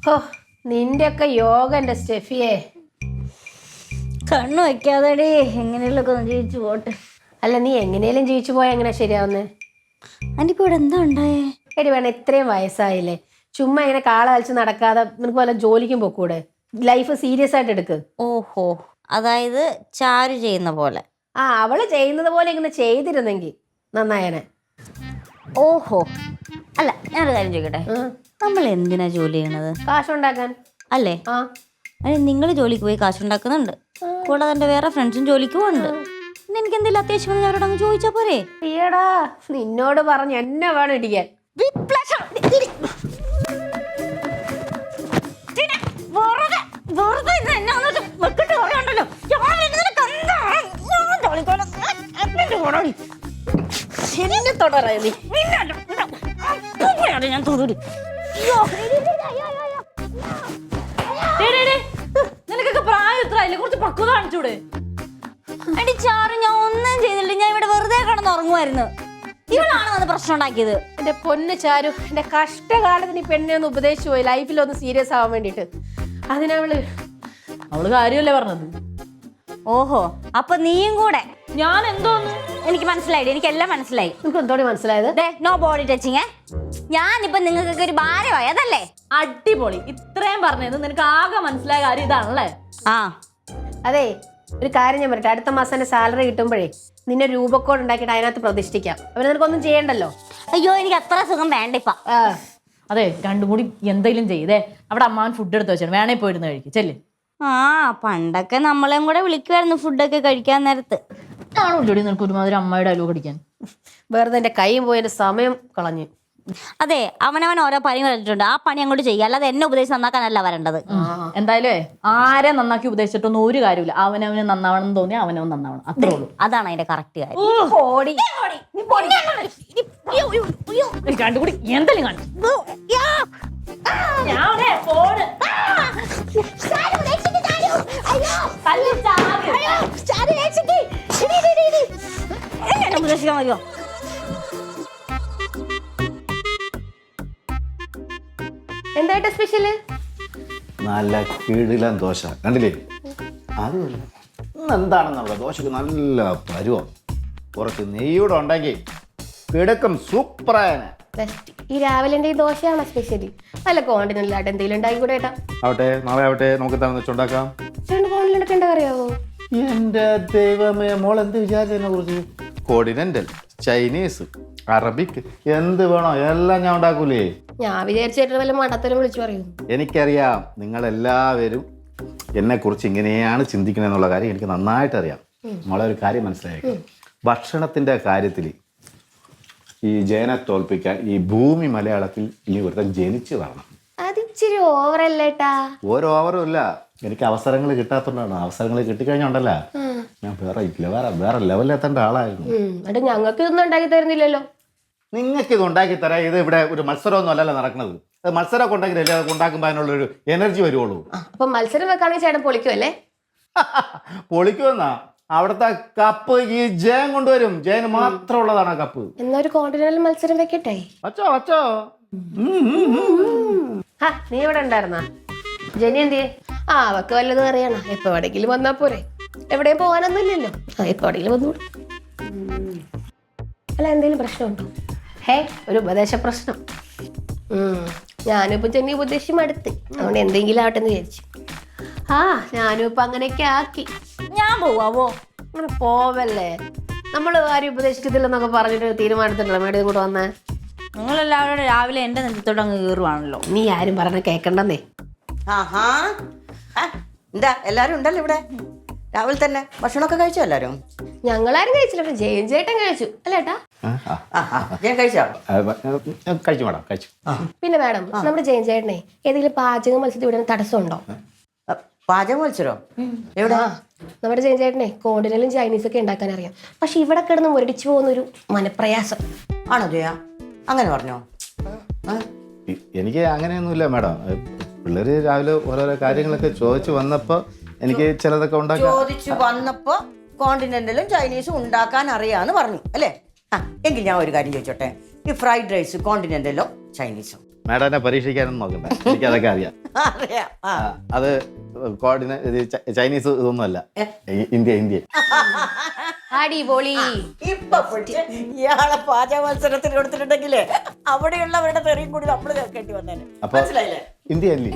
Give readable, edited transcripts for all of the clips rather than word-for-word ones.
ഓ നിന്റെയൊക്കെ യോഗ എന്റെ സ്റ്റെഫിയെ. കണ്ണു വെക്കാതെടി എങ്ങനെയുള്ളൊക്കെ ഒന്ന് ജീവിച്ചു പോട്ടെ. അല്ല നീ എങ്ങനെയും ജീവിച്ചു പോയാൽ എങ്ങനെ ശരിയാവുന്നേ? അനിപ്പോ ഇവിടെ എന്താ ഉണ്ടായേ? എടി വേണം, ഇത്രയും വയസ്സായില്ലേ, ചുമ്മാ ഇങ്ങനെ കാള കളിച്ച് നടക്കാതെ നിനക്ക് വല്ല ജോലിക്കും പോക്കൂടെ? ലൈഫ് സീരിയസ് ആയിട്ട് എടുക്ക്. ഓഹോ, അതായത് ചാരു ചെയ്യുന്ന പോലെ. ആ അവള് ചെയ്യുന്നത് പോലെ ഇങ്ങനെ ചെയ്തിരുന്നെങ്കിൽ നന്നായനെ. ഓഹോ, അല്ല ഞാനൊരു കാര്യം ചോദിക്കട്ടെ, നമ്മൾ എന്തിനാ ജോലി ചെയ്യണത്? കാശുണ്ടാക്കാൻ അല്ലേ? ആ അതെ, നിങ്ങൾ ജോലിക്ക് പോയി കാശുണ്ടാക്കുന്നുണ്ട്, കൂടാതെ എൻ്റെ വേറെ ഫ്രണ്ട്സും ജോലിക്ക് പോകുന്നുണ്ട്. പിന്നെ എനിക്ക് എന്തെങ്കിലും അത്യാവശ്യം വന്നാൽ അവരോട് അങ്ങ് ചോദിച്ചാൽ പോരെ? ഈയടാ നിന്നോട് പറഞ്ഞു എന്നെ വേണം ഇടിക്കാൻ. എന്നെ തുടരാ നീ. ഞാൻ തോന്നൂര്. നിനക്കൊക്കെ പ്രായം ഇത്ര ആയില്ലേ, കുറച്ച് പക്വത കാണിച്ചൂടെ? എടി ചാറ്, ഞാൻ ഒന്നും ചെയ്തില്ല, ഞാൻ ഇവിടെ വെറുതെ കിടന്ന് ഉറങ്ങുമായിരുന്നു. ഇവളാണ് വന്ന് പ്രശ്നം ഉണ്ടാക്കിയത്. എന്റെ പൊന്ന് ചാരു, എന്റെ കഷ്ടകാലത്തിന് ഈ പെണ്ണെ ഒന്ന് ഉപദേശിച്ചു പോയി ലൈഫിലൊന്ന് സീരിയസ് ആവാൻ വേണ്ടിട്ട്. അവള് കാര്യമല്ലേ പറഞ്ഞത്? ഓഹോ, അപ്പൊ നീയും കൂടെ. ഞാൻ എന്തോന്ന്? എനിക്ക് മനസ്സിലായി, എനിക്കെല്ലാം മനസ്സിലായി. നിനക്ക് എന്തോടെ മനസ്സിലായത്? No body touching. ഞാനിപ്പൊ നിങ്ങൾക്കൊക്കെ ഒരു ഭാരമായി, അതല്ലേ? അടിപൊളി. ഇത്രയും പറഞ്ഞത് നിനക്ക് ആകെ മനസ്സിലായ കാര്യം ഇതാണല്ലേ? ആ അതെ, ഒരു കാര്യം ഞാൻ പറയട്ടെ, അടുത്ത മാസം എന്റെ സാലറി കിട്ടുമ്പോഴേ നിന്നെ രൂപക്കോട് ഉണ്ടാക്കിയിട്ട് അതിനകത്ത് പ്രതിഷ്ഠിക്കാം. അവര് നിനക്കൊന്നും ചെയ്യണ്ടല്ലോ. അയ്യോ, എനിക്ക് അത്ര സുഖം വേണ്ട ഇപ്പൊ. അതെ, രണ്ടും കൂടി എന്തെങ്കിലും ചെയ്തേ. അവിടെ അമ്മാവൻ ഫുഡ് എടുത്ത് വെച്ചാണ്, വേണേ പോയിരുന്ന് കഴിക്കും. ചെല്ലേ. ആ, പണ്ടൊക്കെ നമ്മളെയും കൂടെ വിളിക്കുമായിരുന്നു ഫുഡൊക്കെ കഴിക്കാൻ നേരത്ത്. ആണോ ജോലി നിനക്ക് ഒരുമാതിരി അമ്മയുടെ ഡയലോഗ് അടിക്കാൻ? വെറുതെ എന്റെ കൈയും പോയി എന്റെ സമയം കളഞ്ഞു. അതെ, അവനവൻ ഓരോ പണി പറഞ്ഞിട്ടുണ്ട്, ആ പണി അങ്ങോട്ട് ചെയ്യുക, അല്ലാതെ എന്നെ ഉപദേശിച്ച് നന്നാക്കാനല്ല വരേണ്ടത്. എന്തായാലും ആരെ നന്നാക്കി ഉപദേശിച്ചിട്ടൊന്നും ഒരു കാര്യമില്ല. അവനവന് നന്നാവണം എന്ന് തോന്നിയാൽ അവനവൻ നന്നാവണം, അത്രേ ഉള്ളൂ. അതാണ് അതിന്റെ കറക്റ്റ് കാര്യം. രണ്ടും കൂടി എന്തെങ്കിലും കാണിച്ചു. ഉപദേശിക്കാൻ മതിയോ? എന്തായിട്ട് സ്പെഷ്യല്? നല്ല കീഴിലാൻ ദോശ കണ്ടില്ലേ? അതുമല്ല, ഇന്ന് എന്താണെന്നുള്ള ദോശക്ക് നല്ല പരുവം, കുറച്ച് നെയ്യൂടെ ഉണ്ടെങ്കിൽ കിടക്കും സൂപ്പറായനെ. ഈ രാവിലെ ഈ ദോശയാണോ സ്പെഷ്യലി? അല്ല കോണ്ടിനെല്ലാട്ട് എന്തെങ്കിലും ഉണ്ടാക്കി കൂടെ ഏട്ടാ. ആവട്ടെ, നാളെ ആവട്ടെ, നമുക്ക് എന്താണെന്ന് വെച്ചുണ്ടാക്കാം. കോണ്ടിനെടുക്കെ എന്താ അറിയാവോ? എന്റെ ദൈവമേ, മോൾ എന്ത് വിചാരിച്ചതിനെ കുറിച്ച്? കോണ്ടിനെന്റൽ, ചൈനീസ്, അറബിക്, എന്ത് വേണോ എല്ലാം ഞാൻ ഉണ്ടാക്കൂലേ. ഞാൻ വിചാരിച്ചിട്ട് വല്ല മടത്തരം വിളിച്ചു പറയൂ. എനിക്കറിയാം നിങ്ങളെല്ലാവരും എന്നെ കുറിച്ച് ഇങ്ങനെയാണ് ചിന്തിക്കണെന്നുള്ള കാര്യം എനിക്ക് നന്നായിട്ട് അറിയാം. മോളെ ഒരു കാര്യം മനസ്സിലായേക്കും, ഭക്ഷണത്തിന്റെ കാര്യത്തിൽ ഈ ജയനെ തോൽപ്പിക്കാൻ ഈ ഭൂമി മലയാളത്തിൽ ഇനി ഒരുത്തൻ ജനിച്ചു വരണം. അതിച്ചിരി ഓവറല്ലേട്ടാ? ഓരോ ഓവറും ഇല്ല, എനിക്ക് അവസരങ്ങൾ കിട്ടാത്തതുകൊണ്ടാണ്. അവസരങ്ങൾ കിട്ടിക്കഴിഞ്ഞുണ്ടല്ലോ ഞാൻ വേറെ ലെവലിലെത്തേണ്ട ആളായിരുന്നു. എന്നിട്ട് ഞങ്ങൾക്ക് ഇതൊന്നും ഉണ്ടാക്കി തരുന്നില്ലല്ലോ. നിങ്ങൾക്ക് ഇത് ഉണ്ടാക്കി തരാം. ഇത് ഇവിടെ ഒരു മത്സരമൊന്നും അല്ലല്ലോ നടക്കുന്നത്. അത് മത്സരമൊക്കെ ഉണ്ടെങ്കിലല്ലേ അതൊക്കെ ഉണ്ടാക്കുമ്പോൾ അതിനുള്ളൊരു എനർജി വരുവുള്ളൂ. അപ്പൊ മത്സരം വെക്കാണെങ്കിൽ ചേട്ടൻ പൊളിക്കുമല്ലേ? പൊളിക്കുമെന്നാ? അവിടുത്തെ കപ്പ് ഈ ജയൻ കൊണ്ടുവരും. ജയന് മാത്രമുള്ളതാണ് ആ കപ്പ്. എന്നാ ഒരു കോണ്ടിനൽ മത്സരം വെക്കട്ടെ? അച്ചോ അച്ചോ. നീ ഇവിടെ ഉണ്ടായിരുന്നാ? ജനി എന്തിയെ? അവക്ക് വല്ലതും അറിയണ? എപ്പോ എവിടെയെങ്കിലും വന്നാ പോരെ, എവിടെയും പോകാനൊന്നും ഇല്ലല്ലോ. എപ്പോ എവിടെയെങ്കിലും വന്നൂടെ. അല്ല എന്തെങ്കിലും പ്രശ്നമുണ്ടോ? ഒരു ഉപദേശ പ്രശ്നം. ഞാനിപ്പോ ചെന്നി ഉപദേശം അടുത്ത്, അതുകൊണ്ട് എന്തെങ്കിലും ആവട്ടെ എന്ന് വിചാരിച്ചു. ഞാനും ഇപ്പൊ അങ്ങനെയൊക്കെ ആക്കി. ഞാൻ പോവാവോ? അങ്ങനെ പോവല്ലേ, നമ്മൾ ആരും ഉപദേശിക്കത്തില്ലെന്നൊക്കെ പറഞ്ഞിട്ട് തീരുമാനത്തിലുള്ള മേടിയും കൂടെ വന്നേ. നിങ്ങളെല്ലാവരും രാവിലെ എന്റെ നെഞ്ചത്തോട്ട് അങ്ങ് കയറുവാണല്ലോ. നീ ആരും പറഞ്ഞ കേക്കണ്ടെന്നേ. ആഹാ, എന്താ എല്ലാരും ഉണ്ടല്ലോ ഇവിടെ? രാവിലെ തന്നെ ഭക്ഷണമൊക്കെ കഴിച്ചോ എല്ലാരും? ഞങ്ങളാരും കഴിച്ചില്ല, പക്ഷെ ജയൻ ചേട്ടൻ കഴിച്ചു അല്ലേട്ടാ? ഞാൻ കഴിച്ചോ? കഴിച്ചു മാഡം, കഴിച്ചു. പിന്നെ മാഡം, നമ്മുടെ ജയൻ ചേട്ടനെ ഏതെങ്കിലും പാചക മത്സരത്തിൽ ഇവിടെ തടസ്സമുണ്ടോ? പാചകം മത്സരോ? എവിടെ? നമ്മുടെ ജയൻ ചേട്ടനെ കോണ്ടിനലും ചൈനീസ് ഒക്കെ ഉണ്ടാക്കാൻ അറിയാം, പക്ഷെ ഇവിടെ കിടന്ന് മുരടിച്ചു പോകുന്നൊരു മനപ്രയാസം. ആണോ ജയ? അങ്ങനെ പറഞ്ഞോ? എനിക്ക് അങ്ങനെയൊന്നുമില്ല മാഡം. പിള്ളേര് രാവിലെ ഓരോരോ കാര്യങ്ങളൊക്കെ ചോദിച്ചു വന്നപ്പോ എനിക്ക് ചിലതൊക്കെ ചോദിച്ചു വന്നപ്പോ കോണ്ടിനെന്റലും ചൈനീസും ഉണ്ടാക്കാൻ അറിയാന്ന് പറഞ്ഞു അല്ലേ? എങ്കിൽ ഞാൻ ഒരു കാര്യം ചോദിച്ചോട്ടെ, ഈ ഫ്രൈഡ് റൈസ് കോണ്ടിനെന്റലോ ചൈനീസോ? മാഡം എന്നെ പരീക്ഷിക്കാനൊന്നും നോക്കണ്ട, എനിക്കതൊക്കെ അറിയാം. അറിയാം. ആ. അത് ചൈനീസ് ഇതൊന്നുമല്ല, ഇന്ത്യ. അടിപൊളി. ഇപ്പൊ പക്ഷേ ഇയാളെ പാചക മത്സരത്തിന് കൊടുത്തിട്ടുണ്ടെങ്കിലേ അവിടെയുള്ളവരുടെ തെറിയും കൂടി നമ്മൾ കേൾക്കേണ്ടി വന്നേനെ. അപ്പൊ മനസ്സിലായില്ലേ? ഇന്ത്യ അല്ലേ?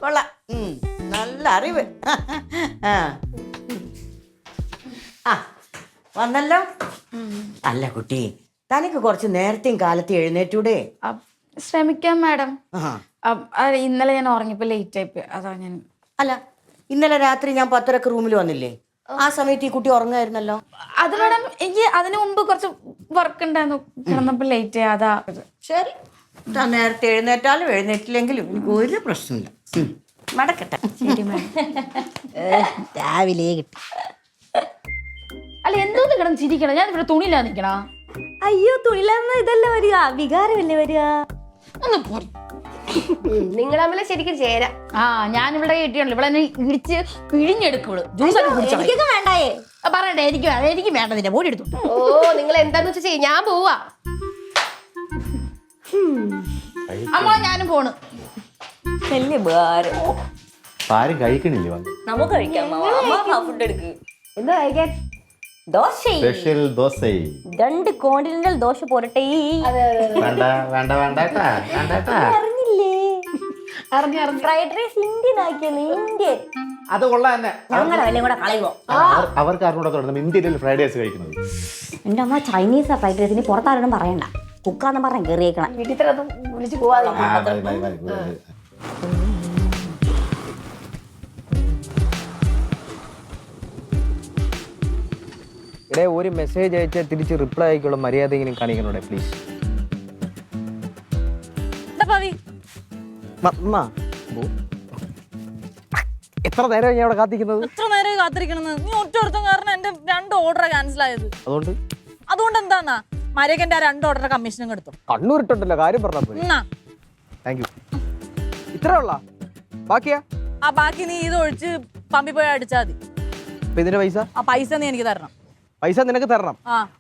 കൊള്ളാം. നല്ല അറിവ്. ആ. ആ വന്നല്ലോ. അല്ല കുട്ടി, തനിക്ക് കുറച്ച് നേരത്തെയും കാലത്ത് എഴുന്നേറ്റൂടെ? ശ്രമിക്കാം മാഡം. ആ. ഇന്നലെ ഞാൻ ഉറങ്ങിയപ്പോ ലേറ്റ് ആയിപ്പോയി, അതാ ഞാൻ. അല്ല, ഇന്നലെ രാത്രി ഞാൻ 10:30 റൂമിൽ വന്നില്ലേ? ആ സമയത്ത് ഈ കുട്ടി ഉറങ്ങായിരുന്നല്ലോ. അത് മാഡം എനിക്ക് അതിനു മുമ്പ് കുറച്ച് വർക്ക് ഉണ്ടായിരുന്നു, കിടന്നപ്പോ ലേറ്റ് ആയി, അതാ. ശരി, താൻ നേരത്തെ എഴുന്നേറ്റാലും എഴുന്നേറ്റില്ലെങ്കിലും എനിക്ക് ഒരു പ്രശ്നമില്ല. മടക്കട്ടെ. ശരി മാഡം. രാവിലെ കിട്ടി. അല്ല എന്തോന്ന് കിടന്ന് ചിരിക്കണം, ഞാൻ ഇവിടെ തുണിയില്ലാ നിക്കണ. അയ്യോ തുണിലെന്ന് ഇതല്ല വരിക, വികാരമല്ലേ വരിക. ഒന്ന് പോയി. നിങ്ങൾ തമ്മിൽ ശരിക്കും ചേരാ. ആ ഞാനിവിടെ കേട്ടിയാണല്ലോ, ഇവിടെ എന്നെ ഇടിച്ച് പിഴിഞ്ഞെടുക്കുള്ളൂ. ജ്യൂസ് ഒക്കെ കുടിച്ചോ? എനിക്കൊക്കെ വേണ്ടായേ. പറയട്ടെ, എനിക്ക് വേണ്ട, നിന്റെ ബോഡി എടുത്തു. ഓ നിങ്ങൾ എന്താന്ന് വെച്ചാ ചെയ്യും, ഞാൻ പോവാ. അമ്മ ഞാനും പോണ്. വലിയ ഉപകാരം. ആരും കഴിക്കണില്ലേ വന്ന്? നമുക്ക് കഴിക്കാം. ഫുഡ് എടുക്ക്. എന്താ കഴിക്കാൻ? ദോശ. സ്പെഷ്യൽ ദോശ. 2 കോണ്ടിനെന്റൽ ദോശ പോരട്ടെ. വേണ്ട വേണ്ട വേണ്ടാട്ടാ, വേണ്ടാട്ടാ. അറിഞ്ഞില്ലേ? അറിഞ്ഞു. ഫ്രൈഡ് റൈസ് ഇന്ത്യൻ ആക്കിയല്ലോ, ഇന്ത്യൻ. അത് കൊള്ളാം തന്നെ. ഞങ്ങളെ വല്ലതും കൂടെ കളയുവോ? അവർക്ക് ആരും കൂടെ ഇന്ത്യയിൽ ഫ്രൈഡ് റൈസ് കഴിക്കുന്നത്. എന്റെ അമ്മ ചൈനീസാ ഫ്രൈഡ് റൈസിന് പുറത്താരോടും പറയണ്ട, കുക്കാന്ന് പറഞ്ഞ കയറിയേക്കണം. വീട്ടിൽ തന്നെ അതും വിളിച്ച് പോവാതെ. ഇടേ ഒരു മെസ്സേജ് അയച്ചാൽ തിരിച്ച് റിപ്ലൈ ആയിക്കുള്ള മര്യാദ ഇങ്ങനെ കാണിക്കണോടെ പ്ലീസ്. എത്ര നേരം ഞാൻ അവിടെ കാത്തിക്കുന്നത്? എത്ര നേരം കാത്തിരിക്കണെന്ന്? നീ ഒറ്റ ഒരുത്തം കാരണം എന്റെ 2 ഓർഡർ ക്യാൻസൽ ആയത്. അതുകൊണ്ട് എന്താന്നാ മര്യാദ എന്റെ 2 ഓർഡർ കമ്മീഷനും എടുത്തു. കണ്ണൂരിട്ടുണ്ടല്ലോ, കാര്യം പറഞ്ഞപ്പോ. Thank you. ഇത്ര ഉള്ള ബാക്കിയാ? ആ ബാക്കി നീ ഇത് ഒഴിച്ച് പമ്പി പോയി അടിച്ചാൽ മതി. അപ്പൊ ഇതിന്റെ പൈസ? ആ പൈസ നീ എനിക്ക് തരണം. പൈസ നിനക്ക് തരണം?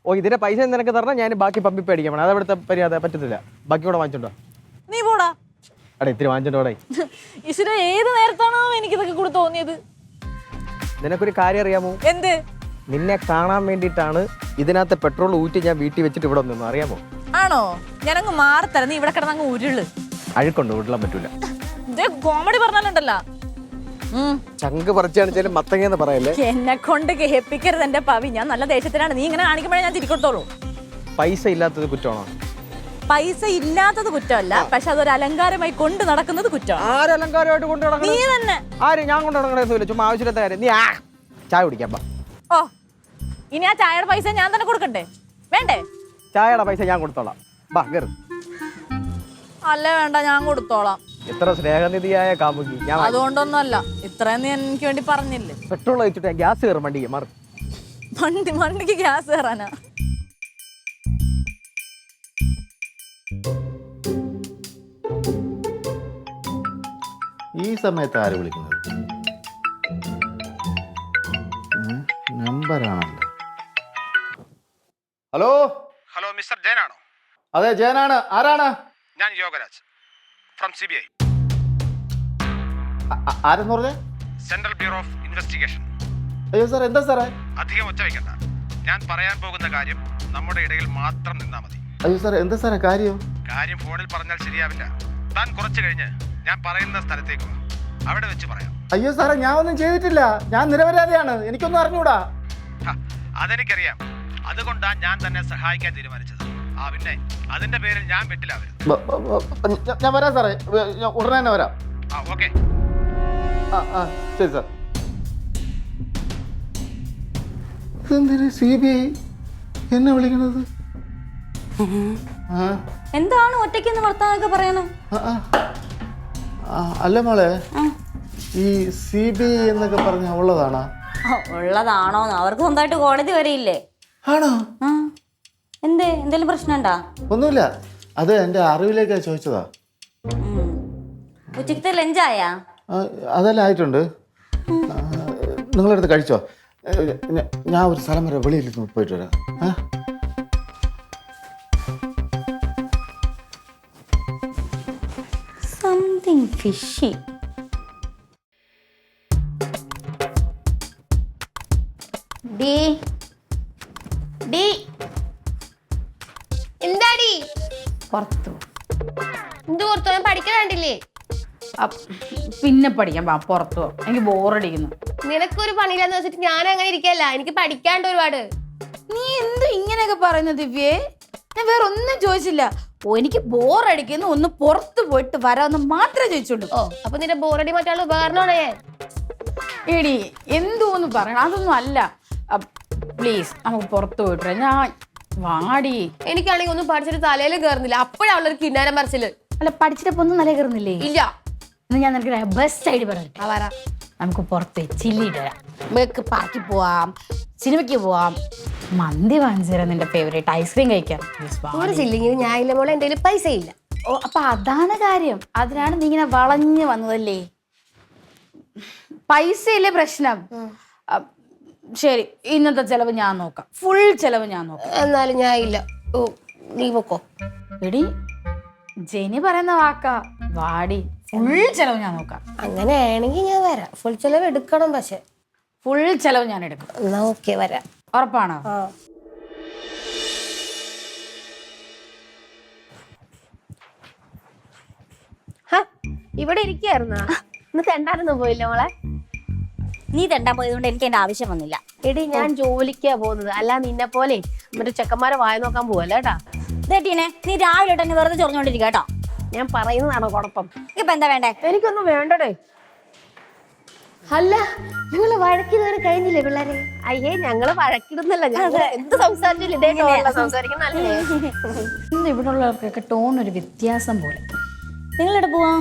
ഓ ഇതിന്റെ പൈസ നിനക്ക് തരണം, ഞാൻ ബാക്കി പമ്പി പേടിക്കണം. അതവിടുത്തെ പരിഹാരം പറ്റത്തില്ല. ബാക്കി കൂടെ വാങ്ങിച്ചോണ്ടോ? നീ പോടാ. അടെ ഇത്തിരി വാങ്ങിച്ചോണ്ടോടെ. ഈശ്വര, ഏത് നേരത്താണോ എനിക്ക് ഇതൊക്കെ കൂടെ തോന്നിയത്? നിനക്കൊരു കാര്യം അറിയാമോ? എന്ത്? നിന്നെ കാണാൻ വേണ്ടിയിട്ടാണ് ഇതിനകത്ത് പെട്രോൾ ഊറ്റി ഞാൻ വീട്ടിൽ വെച്ചിട്ട് ഇവിടെ വന്നു, അറിയാമോ? ആണോ? ഞാനങ്ങ് മാറിത്തരാം, നീ ഇവിടെ കിടന്നങ്ങ് ഉരുള്. അഴുക്കുണ്ട്, ഉരുളാൻ പറ്റൂല. കോമഡി പറഞ്ഞാലുണ്ടല്ലോ. ചങ്ക് പറിച്ചു കാണിച്ചാലും മത്തങ്ങന്ന് പറയല്ലേ. എന്നെ കൊണ്ട് കേൾപ്പിക്കരുത് എന്റെ പവി, ഞാൻ നല്ല ദേഷ്യത്തിലാണ്. നീ ഇങ്ങനെ കാണിക്കുമ്പോഴേ ഞാൻ തിരികൊടുത്തോളൂ. പൈസ ഇല്ലാത്തത് കുറ്റമാണോ? പൈസ ഇല്ലാത്തത് കുറ്റമല്ല, പക്ഷെ അതൊരു അലങ്കാരമായി കൊണ്ട് നടക്കുന്നത് കുറ്റമാണ്. ആരലങ്കാരമായിട്ട് കൊണ്ട് നടക്കണം? നീ തന്നെ. ആര്? ഞാൻ കൊണ്ട് നടക്കണമെന്നില്ല, ചുമ്മാ ആവശ്യമില്ലാത്ത കാര്യം. നീ ചായ കുടിക്കാം. ഓ ഇനി ആ ചായയുടെ പൈസ ഞാൻ തന്നെ കൊടുക്കണ്ടേ? വേണ്ടേ? ചായയുടെ പൈസ ഞാൻ കൊടുത്തോളാം. ബാ കേറ്. അല്ല വേണ്ട, ഞാൻ കൊടുത്തോളാം. എത്ര സ്നേഹനിധിയായ കാമുകി. ഞാൻ അതുകൊണ്ടൊന്നുമല്ല, ഇത്രയും നീ എനിക്ക് വേണ്ടി പറഞ്ഞില്ലേ. പെട്രോൾ വെച്ചിട്ട് ഗ്യാസ് കയറും വണ്ടിക്ക്. മാറി വണ്ടിക്ക് ഗ്യാസ് കയറാനാ? ഈ സമയത്ത് ആര് വിളിക്കുന്നത്? നമ്പറാണല്ലോ. ഹലോ ഹലോ, മിസ്റ്റർ ജയനാണോ? അതെ ജയനാണ്. ആരാണ്? ഞാൻ യോഗരാജ് ഫ്രം CBI. ആരെന്ന് പറഞ്ഞേ? Central bureau of investigation. അയ്യോ സാർ, എന്താ സാറേ? അധികം ഒച്ച വയ്ക്കണ്ട. ഞാൻ പറയാൻ പോകുന്ന കാര്യം നമ്മുടെ ഇടയിൽ മാത്രം നിന്നാ മതി. അയ്യോ സാർ, എന്താ സാറേ കാര്യം? കാര്യം ഫോണിൽ പറഞ്ഞാൽ ശരിയാവില്ല. താൻ കുറച്ച് കഴിഞ്ഞ് ഞാൻ പറയുന്ന സ്ഥലത്തേക്ക് വാ. അവിടെ വെച്ച് പറയാം. അയ്യോ സാറേ, ഞാൻ ഒന്നും ചെയ്തിട്ടില്ല. ഞാൻ നിരപരാധിയാണ്. എനിക്കൊന്നും അറിഞ്ഞൂടാ. അതെനിക്കറിയാം. അതുകൊണ്ടാ ഞാൻ തന്നെ സഹായിക്കാൻ തീരുമാനിച്ചത്. പിന്നെ അതിന്റെ പേരിൽ ഞാൻ വെട്ടിലാവരുത്. ഞാൻ വരാം സാറേ, ഉടനെ തന്നെ വരാം. ഓക്കെ. ശരി സാർ. എന്തിന് CBI എന്നെ വിളിക്കണത്? എന്താണ് ഒറ്റയ്ക്ക് വർത്താനൊക്കെ പറയണേ? അല്ല മോളെ, ഈ CBI എന്നൊക്കെ പറഞ്ഞ ഉള്ളതാണോ? ഉള്ളതാണോന്ന് അവർക്ക് സ്വന്തമായിട്ട് കോടതി വരെയില്ലേ? ആണോ? എന്തേലും പ്രശ്നമുണ്ടാ? ഒന്നുമില്ല, അത് എൻ്റെ അറിവിലേക്ക് ചോദിച്ചതാ. ഉച്ചക്കത്തെ ലഞ്ചായാ? അതെല്ലാം ആയിട്ടുണ്ട്. നിങ്ങളെടുത്ത് കഴിച്ചോ? ഞാൻ ഒരു സ്ഥലം വരെ വെളിയിൽ പോയിട്ട് വരാം. ഫിഷി. ഡി ഡി എന്താടി പുറത്തു എന്ത് പുറത്തു ഞാൻ പഠിക്കാണ്ടില്ലേ? പിന്നെ പഠിക്കാം, വാ പുറത്തു പോ. എനിക്ക് ബോറടിക്കുന്നു. നിനക്കൊരു പണിയില്ലെന്ന് വെച്ചിട്ട് ഞാൻ അങ്ങനെ ഇരിക്കല്ല, എനിക്ക് പഠിക്കാണ്ട് ഒരുപാട്. നീ എന്ത് ഇങ്ങനെയൊക്കെ പറയുന്നു ദിവ്യേ? ഞാൻ വേറെ ഒന്നും ചോദിച്ചില്ല. ഓ എനിക്ക് ബോറടിക്കുന്നു, ഒന്ന് പുറത്ത് പോയിട്ട് വരാമെന്ന് മാത്രമേ ചോദിച്ചുള്ളൂ. ഓ അപ്പൊ നിന്റെ ബോറടി മറ്റുള്ള ഉപകരണമാണ് ഞാൻ. എടി എന്തോന്ന് പറയണം, അതൊന്നും അല്ല. പ്ലീസ് നമുക്ക് പുറത്ത് പോയിട്ട് ഞാൻ വാടി. എനിക്കാണെങ്കിൽ ഒന്നും പഠിച്ചിട്ട് തലയിലും കയറുന്നില്ല, അപ്പോഴാവുള്ളൊരു കിന്നാരം പറച്ചില്. അല്ല പഠിച്ചിട്ടപ്പോ ഒന്നും നല്ല കയറുന്നില്ലേ? ഇല്ല. എന്നാ ഞാൻ നിനക്ക് ബെസ്റ്റ് ഐഡിയ പറഞ്ഞു. ആ വരാ. നമുക്ക് പുറത്ത് ചില്ലിട്ട് വരാം, നമുക്ക് പാർക്കിൽ പോവാം, സിനിമയ്ക്ക് പോവാം, മന്തി വാങ്ങിച്ചു തരാം, നിന്റെ ഫേവറേറ്റ് ഐസ്ക്രീം കഴിക്കാം. ഒരു ചില്ലിങ്ങിന് ഞാൻ ഇല്ല മോളെ, എന്റെ കയ്യിൽ പൈസ ഇല്ല. ഓ അപ്പൊ അതാണ് കാര്യം, അതിനാണ് നീ ഇങ്ങനെ വളഞ്ഞു വന്നതല്ലേ? പൈസ ഇല്ലേ പ്രശ്നം? ശരി, ഇന്നത്തെ ചെലവ് ഞാൻ നോക്കാം, ഫുൾ ചെലവ് ഞാൻ നോക്കാം. എന്നാലും ഞാൻ ഇല്ല. ഓ നീ പൊക്കോ. എടി ജെനി പറയുന്ന വാക്കാ, വാടി, ഫുൾ ചെലവ് ഞാൻ നോക്കാം. അങ്ങനെയാണെങ്കിൽ ഞാൻ വരാം. ഫുൾ ചെലവ് എടുക്കണം, പക്ഷെ ഫുൾ ചെലവ് ഞാൻ എടുക്കും. എന്നാ ഓക്കെ വരാം. ഉറപ്പാണോ? ആ ഇവിടെ ഇരിക്കായിരുന്നാ? ഇന്ന് തെണ്ടാനൊന്നും പോയില്ല മോളെ? നീ തെണ്ടാൻ പോയതുകൊണ്ട് എനിക്ക് എന്റെ ആവശ്യം വന്നില്ല. എടി ഞാൻ ജോലിക്കാ പോകുന്നത്, അല്ല നിന്നെ പോലെ മറ്റേ ചെക്കന്മാരെ വായ നോക്കാൻ പോവല്ല കേട്ടാ. ഇതേട്ടീനെ നീ രാവിലെ തന്നെ വെറുതെ ചൊറഞ്ഞോണ്ടിരിക്കുക കേട്ടോ. ഞാൻ പറയുന്നതാണോ കുഴപ്പം? ഇപ്പൊ എന്താ വേണ്ടേ? എനിക്കൊന്നും വേണ്ടടേ. അല്ല നിങ്ങള് വഴക്കിതുവരെ കഴിഞ്ഞില്ലേ പിള്ളേരെ? അയ്യേ ഞങ്ങള് വഴക്കിടുന്നല്ല, ഞങ്ങൾ എന്ത് സംസാരിച്ചില്ല ഇതേ ടോണിലാ സംസാരിക്കുന്നല്ലേ. ഇവിടെ ഉള്ളവർക്കൊക്കെ ടോൺ ഒരു വ്യത്യാസം പോലെ. നിങ്ങളെവിടെ പോവാ?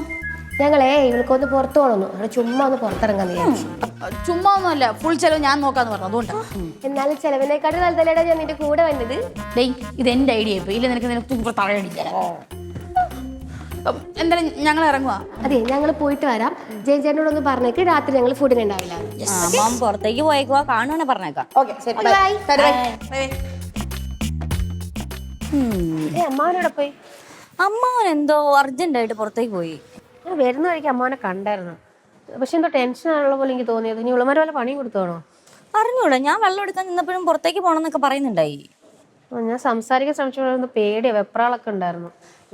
ഞങ്ങളെ ഇവൾക്കൊന്ന് പുറത്തു പോകണമെന്നു, അവിടെ ചുമ്മാ ഒന്ന് പുറത്തിറങ്ങാന്ന് വിചാരിച്ചു. ചുമ്മാ ഒന്നുമല്ല, ഫുൾ ചെലവ് ഞാൻ നോക്കാന്ന് പറഞ്ഞു, അതുകൊണ്ടാണ്. എന്നാലും ചെലവിനെക്കാട്ടി നല്ലതല്ലേടാ ഞാൻ നിന്റെ കൂടെ വന്നത്. ഡേയ് ഇത് എന്റെ ഐഡിയ ഇപ്പൊ ഇല്ല, നിനക്ക് തഴയടിക്കാൻ. എന്തായാലും ഞങ്ങൾ ഇറങ്ങുക. അതെ ഞങ്ങൾ പോയിട്ട് വരാം. ജയൻ ചേട്ടനോടൊന്ന് പറഞ്ഞേക്ക്, രാത്രി ഞങ്ങൾ ഫുഡിന് ഉണ്ടാവില്ല. അമ്മ പുറത്തേക്ക് പോയേക്കുവാ, കാണുവാണെ പറഞ്ഞേക്കാം. ഓക്കെ ശരി, ബൈ. അമ്മാവനോടെ പോയി. അമ്മാവൻ എന്തോ അർജന്റ് ആയിട്ട് പുറത്തേക്ക് പോയി. ഞാൻ വരുന്ന വഴിക്ക് അമ്മാവനെ കണ്ടായിരുന്നു, പക്ഷെ എന്തോ ടെൻഷൻ ആണുള്ള പോലെ എനിക്ക് തോന്നിയത്. ഇനി ഉള്ളമാരെ വല്ല പണി കൊടുത്തോണോ? അറിഞ്ഞൂടാ, ഞാൻ വെള്ളം എടുക്കാൻ നിന്നപ്പോഴും പുറത്തേക്ക് പോകണമെന്നൊക്കെ പറയുന്നുണ്ടായി. ഞാൻ സംസാരിക്കാൻ ശ്രമിച്ചപ്പോഴൊന്ന് പേടിയാ, വെപ്രാളൊക്കെ ഉണ്ടായിരുന്നു.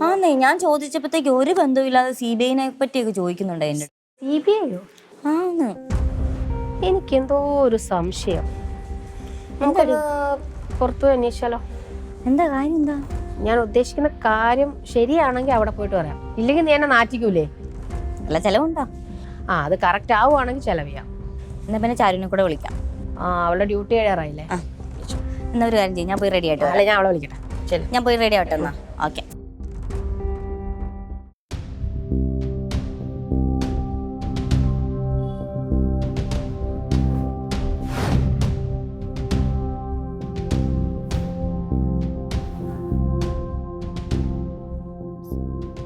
ആന്നേ, ഞാൻ ചോദിച്ചപ്പോഴത്തേക്ക് ഒരു ബന്ധവുമില്ലാതെ CBI പറ്റിയൊക്കെ ചോദിക്കുന്നുണ്ട് എന്റെ. CBI-യോ? ആന്ന്. എനിക്കെന്തോ ഒരു സംശയം. നമുക്കൊരു പുറത്തു പോയി അന്വേഷിച്ചാലോ? എന്താ കാര്യം? എന്താ ഞാൻ ഉദ്ദേശിക്കുന്ന കാര്യം ശരിയാണെങ്കിൽ അവിടെ പോയിട്ട് പറയാം, ഇല്ലെങ്കിൽ നീ എന്നെ നാറ്റിക്കൂലേ? നല്ല ചെലവുണ്ടോ? ആ അത് കറക്റ്റ് ആവുകയാണെങ്കിൽ ചെലവ് ചെയ്യാം. എന്നാ പിന്നെ ചാരുവിനെ കൂടെ വിളിക്കാം. ആ അവളുടെ ഡ്യൂട്ടി കഴിയാറായില്ലേ? എന്നാ ഒരു കാര്യം ചെയ്യും, ഞാൻ പോയി റെഡി ആയിട്ട് അല്ലെ ഞാൻ അവളെ വിളിക്കട്ടെ. ശരി ഞാൻ പോയി റെഡി ആവട്ടെ എന്നാ. ഓക്കെ.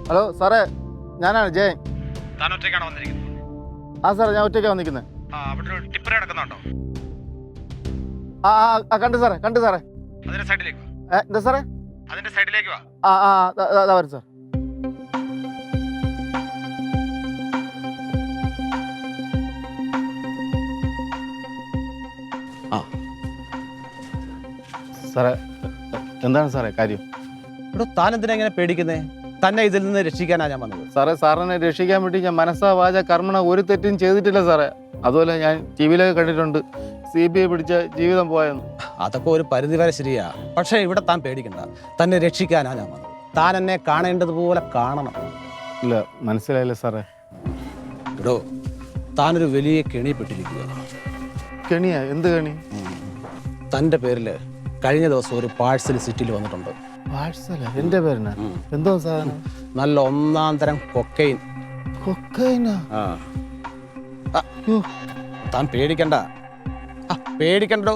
ഹലോ സാറേ, ഞാനാണ് ജയൻ. താൻ ഒറ്റയ്ക്കാണ് വന്നിരിക്കുന്നത്? ആ സാറേ ഞാൻ ഒറ്റയ്ക്കാണ് വന്നിരിക്കുന്നത്. ആ അവിടെ ഒരു ടിപ്പർ കിടക്കുന്നുണ്ടോ? ആ കണ്ടു സാറേ, കണ്ടു സാറേ. അതിന്റെ സൈഡിലേക്ക് വാ. എന്താ സാറേ? അതിന്റെ സൈഡിലേക്ക് വാ. വരും സാർ. ആ സാറേ, എന്താണ് സാറേ കാര്യം? ഇവിടെ താൻ എന്തിനാ ഇങ്ങനെ പേടിക്കുന്നേ? തന്നെ ഇതിൽ നിന്ന് രക്ഷിക്കാനാ ഞാൻ വന്നത്. സാറേ, സാറിനെ രക്ഷിക്കാൻ വേണ്ടി ഞാൻ മനസ്സാ വാച കർമ്മണ ഒരു തെറ്റും ചെയ്തിട്ടില്ല സാറേ. അതുപോലെ ഞാൻ TV-ലൊക്കെ കണ്ടിട്ടുണ്ട് CBI പിടിച്ച ജീവിതം പോയെന്ന്. അതൊക്കെ ഒരു പരിധി വരെ ശരിയാ, പക്ഷേ ഇവിടെ താൻ പേടിക്കണ്ട. തന്നെ രക്ഷിക്കാനാ ഞാൻ വന്നത്. താൻ എന്നെ കാണേണ്ടതുപോലെ കാണണം. ഇല്ല, മനസ്സിലായില്ല സാറേ. ഇടോ, താനൊരു വലിയ കെണിപ്പെട്ടിരിക്കുക. കെണിയാ? എന്ത് കെണി? തൻ്റെ പേരിൽ കഴിഞ്ഞ ദിവസം ഒരു പാഴ്സൽ സിറ്റിയിൽ വന്നിട്ടുണ്ട്. പാഴ്സല? എന്റെ പേരിനാ? എന്തോ സാധനം? നല്ല ഒന്നാം തരം കൊക്കൈൻ. കൊക്കൈനാ? താൻ പേടിക്കണ്ട. പേടിക്കണ്ടോ?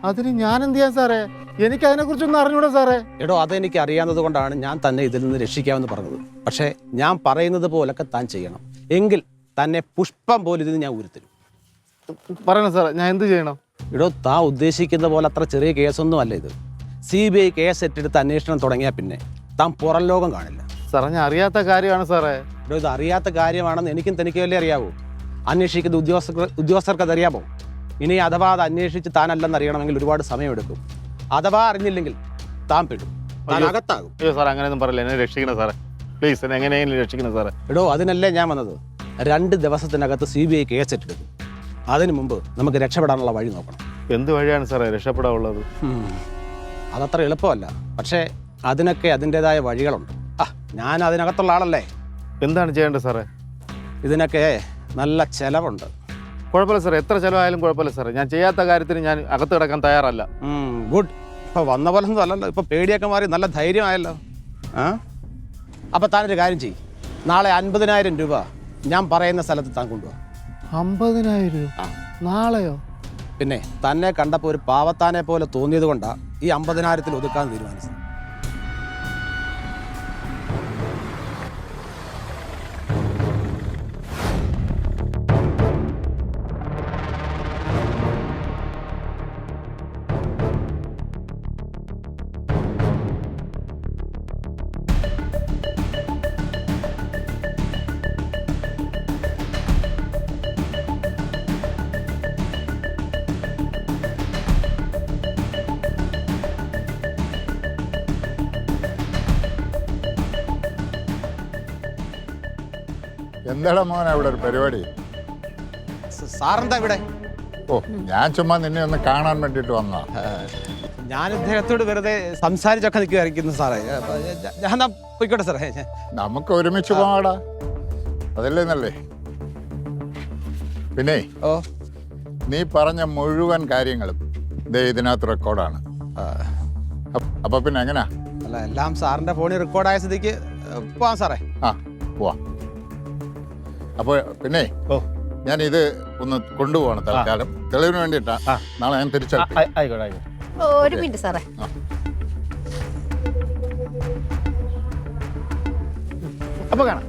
അതിന് ഞാൻ എന്ത് ചെയ്യാൻ സാറേ? എനിക്ക് അതിനെ കുറിച്ചൊന്നും അറിഞ്ഞൂടാ സാറേ. എടോ, അതെനിക്ക് അറിയാവുന്നത് കൊണ്ടാണ് ഞാൻ തന്നെ ഇതിൽ നിന്ന് രക്ഷിക്കാമെന്ന് പറഞ്ഞത്. പക്ഷേ ഞാൻ പറയുന്നത് പോലൊക്കെ താൻ ചെയ്യണം, എങ്കിൽ തന്നെ പുഷ്പം പോലെ ഇതിന് ഞാൻ ഉരുത്തരും. പറയണം സാറേ, ഞാൻ എന്ത് ചെയ്യണം? എടോ, താൻ ഉദ്ദേശിക്കുന്ന പോലെ അത്ര ചെറിയ കേസൊന്നും അല്ല ഇത്. CBI കേസ് ഏറ്റെടുത്ത് അന്വേഷണം തുടങ്ങിയാൽ പിന്നെ താൻ പുറം ലോകം കാണില്ല. സാറേ, ഞാൻ അറിയാത്ത കാര്യമാണ് സാറേ. ഇവിടെ ഇത് അറിയാത്ത കാര്യമാണെന്ന് എനിക്കും തനിക്കല്ലേ അറിയാവൂ. അന്വേഷിക്കുന്ന ഉദ്യോഗസ്ഥർക്ക് അതറിയാമോ? ഇനി അഥവാ അത് അന്വേഷിച്ച് താനല്ലെന്ന് അറിയണമെങ്കിൽ ഒരുപാട് സമയമെടുക്കും. അഥവാ അറിഞ്ഞില്ലെങ്കിൽ താൻ പെടും, താൻ അകത്താകും. അയ്യോ സാർ അങ്ങനെയൊന്നും പറയില്ല, എന്നെ രക്ഷിക്കണം സാറേ, പ്ലീസ് എന്നെ എങ്ങനെയെങ്കിലും രക്ഷിക്കണം സാറേ. എടോ അതിനല്ലേ ഞാൻ വന്നത്. 2 ദിവസത്തിനകത്ത് CBI കേസ് ഏറ്റെടുക്കും. അതിനു മുമ്പ് നമുക്ക് രക്ഷപ്പെടാനുള്ള വഴി നോക്കണം. എന്ത് വഴിയാണ് സാറേ രക്ഷപ്പെടാനുള്ളത്? അതത്ര എളുപ്പമല്ല, പക്ഷേ അതിനൊക്കെ അതിൻ്റെതായ വഴികളുണ്ട്. ഞാൻ അതിനകത്തുള്ള ആളല്ലേ. എന്താണ് ചെയ്യേണ്ടത് സാറേ? ഇതിനൊക്കെ നല്ല ചെലവുണ്ട്. കുഴപ്പമില്ല സാറേ, എത്ര ചിലവായാലും കുഴപ്പമില്ല സാറേ. ഞാൻ ചെയ്യാത്ത കാര്യത്തിന് ഞാൻ അകത്ത് കിടക്കാൻ തയ്യാറല്ല. ഗുഡ്. ഇപ്പോൾ വന്ന പോലെ ഒന്നും അല്ലല്ലോ, ഇപ്പോൾ പേടിയൊക്കെ മാറി നല്ല ധൈര്യമായല്ലോ. അപ്പോൾ താനൊരു കാര്യം ചെയ്യും, നാളെ 50,000 രൂപ ഞാൻ പറയുന്ന സ്ഥലത്ത് താൻ കൊണ്ടുപോകാം. 50,000 രൂപ നാളെയോ? പിന്നെ തന്നെ കണ്ടപ്പോൾ ഒരു പാവത്താനെ പോലെ തോന്നിയത് കൊണ്ടാണ് ഈ 50,000-ൽ ഒതുക്കാൻ തീരുമാനിച്ചത്. എന്താടാ മോനെ ഇവിടെ ഒരു പരിപാടി? സാറെന്താ ഇവിടെ? ഓ, ഞാൻ ചുമ്മാ നിന്നെ ഒന്ന് കാണാൻ വേണ്ടിയിട്ട് വന്നതാ. ഞാൻ ഇദ്ദേഹത്തോട് വെറുതെ സംസാരിച്ചൊക്കെ നിൽക്കുകയായിരിക്കുന്നു സാറേ. ഞാൻ എന്നാ പോയിക്കോട്ടെ സാറേ. നമുക്ക് ഒരുമിച്ച് പോകാടാ, അതല്ലേ നല്ലേ? പിന്നെ നീ പറഞ്ഞ മുഴുവൻ കാര്യങ്ങളും ഇതിനകത്ത് റെക്കോർഡാണ്. അപ്പൊ പിന്നെ എങ്ങനാ? അല്ല, എല്ലാം സാറിന്റെ ഫോണിൽ റെക്കോർഡായ സ്ഥിതിക്ക് പോവാം സാറേ. പോവാം. അപ്പോൾ പിന്നെ ഞാൻ ഇത് ഒന്ന് കൊണ്ടുപോകണം തൽക്കാലം, തെളിവിന് വേണ്ടിയിട്ടാ. നാളെ ഞാൻ തിരിച്ചെടുക്കാം. ആയിക്കോട്ടെ ആയിക്കോട്ടെ. ഒരു മിനിറ്റ് സാറേ. അപ്പൊ കാണാം.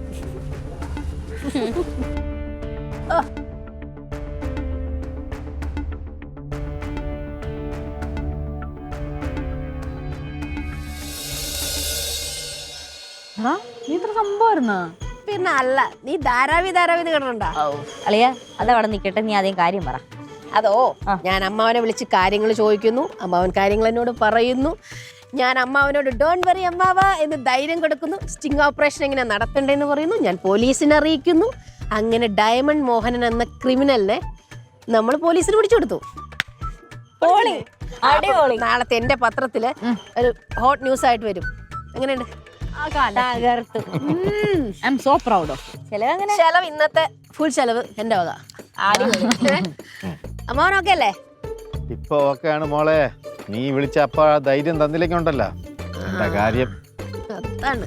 നീ ഇത്ര സംഭവമായിരുന്ന? പിന്നെ അല്ല, നീ ധാരാവി കേട്ടിട്ടുണ്ടോ? അളിയ അതവിടെ നിൽക്കട്ടെ, നീ ആദ്യം കാര്യം പറ. അതോ, ഞാൻ അമ്മാവനെ വിളിച്ച് കാര്യങ്ങൾ ചോദിക്കുന്നു, അമ്മാവൻ കാര്യങ്ങൾ എന്നോട് പറയുന്നു. ഞാൻ അമ്മാവനോട് ഡോണ്ട് വറി അമ്മാവ എന്ന് ധൈര്യം കൊടുക്കുന്നു. സ്റ്റിംഗ് ഓപ്പറേഷൻ എങ്ങനെ നടത്തണ്ടെന്ന് പറയുന്നു. ഞാൻ പോലീസിനെ അറിയിക്കുന്നു. അങ്ങനെ ഡയമണ്ട് മോഹനൻ എന്ന ക്രിമിനലിനെ നമ്മൾ പോലീസിന് പിടിച്ചു കൊടുത്തു. നാളത്തെ എന്റെ പത്രത്തില് ഒരു ഹോട്ട് ന്യൂസ് ആയിട്ട് വരും. എങ്ങനെയുണ്ട്? ചെലവ് ഇന്നത്തെ ഫുൾ ചെലവ് എന്റെ വക. അമ്മാവനൊക്കെ അല്ലേ? ഇപ്പൊ ഓക്കെയാണ് മോളെ. നീ വിളിച്ച അപ്പ ധൈര്യം തന്നിലേക്കുണ്ടല്ലോ, എന്താ കാര്യം? അതാണ്.